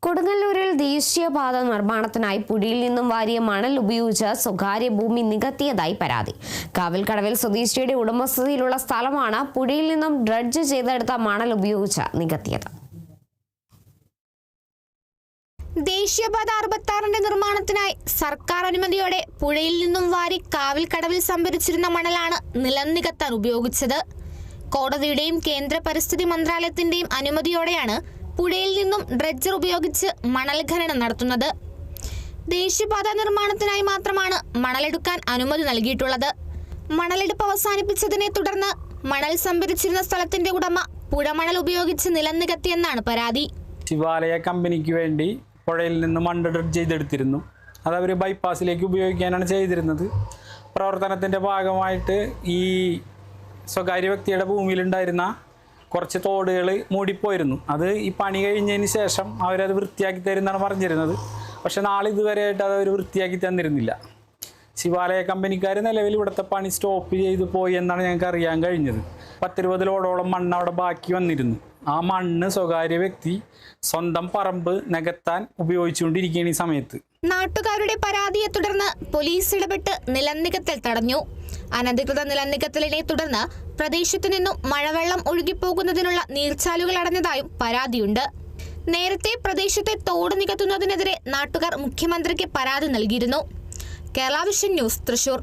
കൊടുങ്ങല്ലൂരിൽ ദേശീയപാത നിർമ്മാണത്തിനായി പുഴയിൽ നിന്നും വാരിയ മണൽ ഉപയോഗിച്ച് സ്വകാര്യ ഭൂമി നികത്തിയതായി പരാതി. കാവൽക്കടവിൽ സ്വദേശിയുടെ ഉടമസ്ഥതയിലുള്ള സ്ഥലമാണ് പുഴയിൽ നിന്നും ഡ്രഡ്ജ് ചെയ്തെടുത്ത മണൽ ഉപയോഗിച്ച് നികത്തിയത്. ദേശീയപാത 66 നിർമ്മാണത്തിനായി സർക്കാർ അനുമതിയോടെ പുഴയിൽ നിന്നും വാരി കാവൽക്കടവിൽ സംഭരിച്ചിരുന്ന മണലാണ് നിലം നികത്താൻ ഉപയോഗിച്ചത്. കോടതിയുടെയും കേന്ദ്ര പരിസ്ഥിതി മന്ത്രാലയത്തിന്റെയും അനുമതിയോടെയാണ് പുഴയിൽ നിന്നും ഡ്രഡ്ജർ ഉപയോഗിച്ച് മണൽ ഖനനം നടത്തുന്നത്. ദേശീയപാത നിർമ്മാണത്തിനായി മാത്രമാണ് മണലെടുക്കാൻ അനുമതി നൽകിയിട്ടുള്ളത്. മണലെടുപ്പ് അവസാനിപ്പിച്ചതിനെ തുടർന്ന് മണൽ സംഭരിച്ചിരുന്ന സ്ഥലത്തിന്റെ ഉടമ പുഴമണൽ ഉപയോഗിച്ച് നിലം നികത്തിയെന്നാണ് പരാതി. ശിവാലയ കമ്പനിക്ക് വേണ്ടി പുഴയിൽ നിന്ന് മണ്ണ് ഡ്രഡ്ജ് ചെയ്തെടുത്തിരുന്നു. അത് അവർ ബൈപ്പാസിലേക്ക് ഉപയോഗിക്കാനാണ് ചെയ്തിരുന്നത്. പ്രവർത്തനത്തിൻ്റെ ഭാഗമായിട്ട് ഈ സ്വകാര്യ വ്യക്തിയുടെ ഭൂമിയിലുണ്ടായിരുന്ന കുറച്ച് തോടുകൾ മൂടിപ്പോയിരുന്നു. അത് ഈ പണി കഴിഞ്ഞതിന് ശേഷം അവരത് വൃത്തിയാക്കി തരുമെന്നാണ് പറഞ്ഞിരുന്നത്. പക്ഷെ നാളെ ഇതുവരെയായിട്ട് അത് അവർ വൃത്തിയാക്കി തന്നിരുന്നില്ല. ശിവാലയ കമ്പനിക്കാർ നിലവിൽ ഇവിടുത്തെ പണി സ്റ്റോപ്പ് ചെയ്ത് പോയി എന്നാണ് ഞങ്ങൾക്ക് അറിയാൻ കഴിഞ്ഞത്. 10-20 ലോഡോളം മണ്ണ് അവിടെ ബാക്കി വന്നിരുന്നു. ആ മണ്ണ് സ്വകാര്യ വ്യക്തി സ്വന്തം പറമ്പ് നികത്താൻ ഉപയോഗിച്ചുകൊണ്ടിരിക്കുകയാണ് ഈ സമയത്ത്. നാട്ടുകാരുടെ പരാതിയെ തുടർന്ന് പോലീസ് ഇടപെട്ട് നിലം നികത്തൽ തടഞ്ഞു. അനധികൃത നിലം നികത്തലിനെ തുടർന്ന് പ്രദേശത്തു നിന്നും മഴവെള്ളം ഒഴുകിപ്പോകുന്നതിനുള്ള നീർച്ചാലുകൾ അടഞ്ഞതായും പരാതിയുണ്ട്. നേരത്തെ പ്രദേശത്തെ തോട് നികത്തുന്നതിനെതിരെ നാട്ടുകാർ മുഖ്യമന്ത്രിക്ക് പരാതി നൽകിയിരുന്നു. Kerala vision news, Thrissur.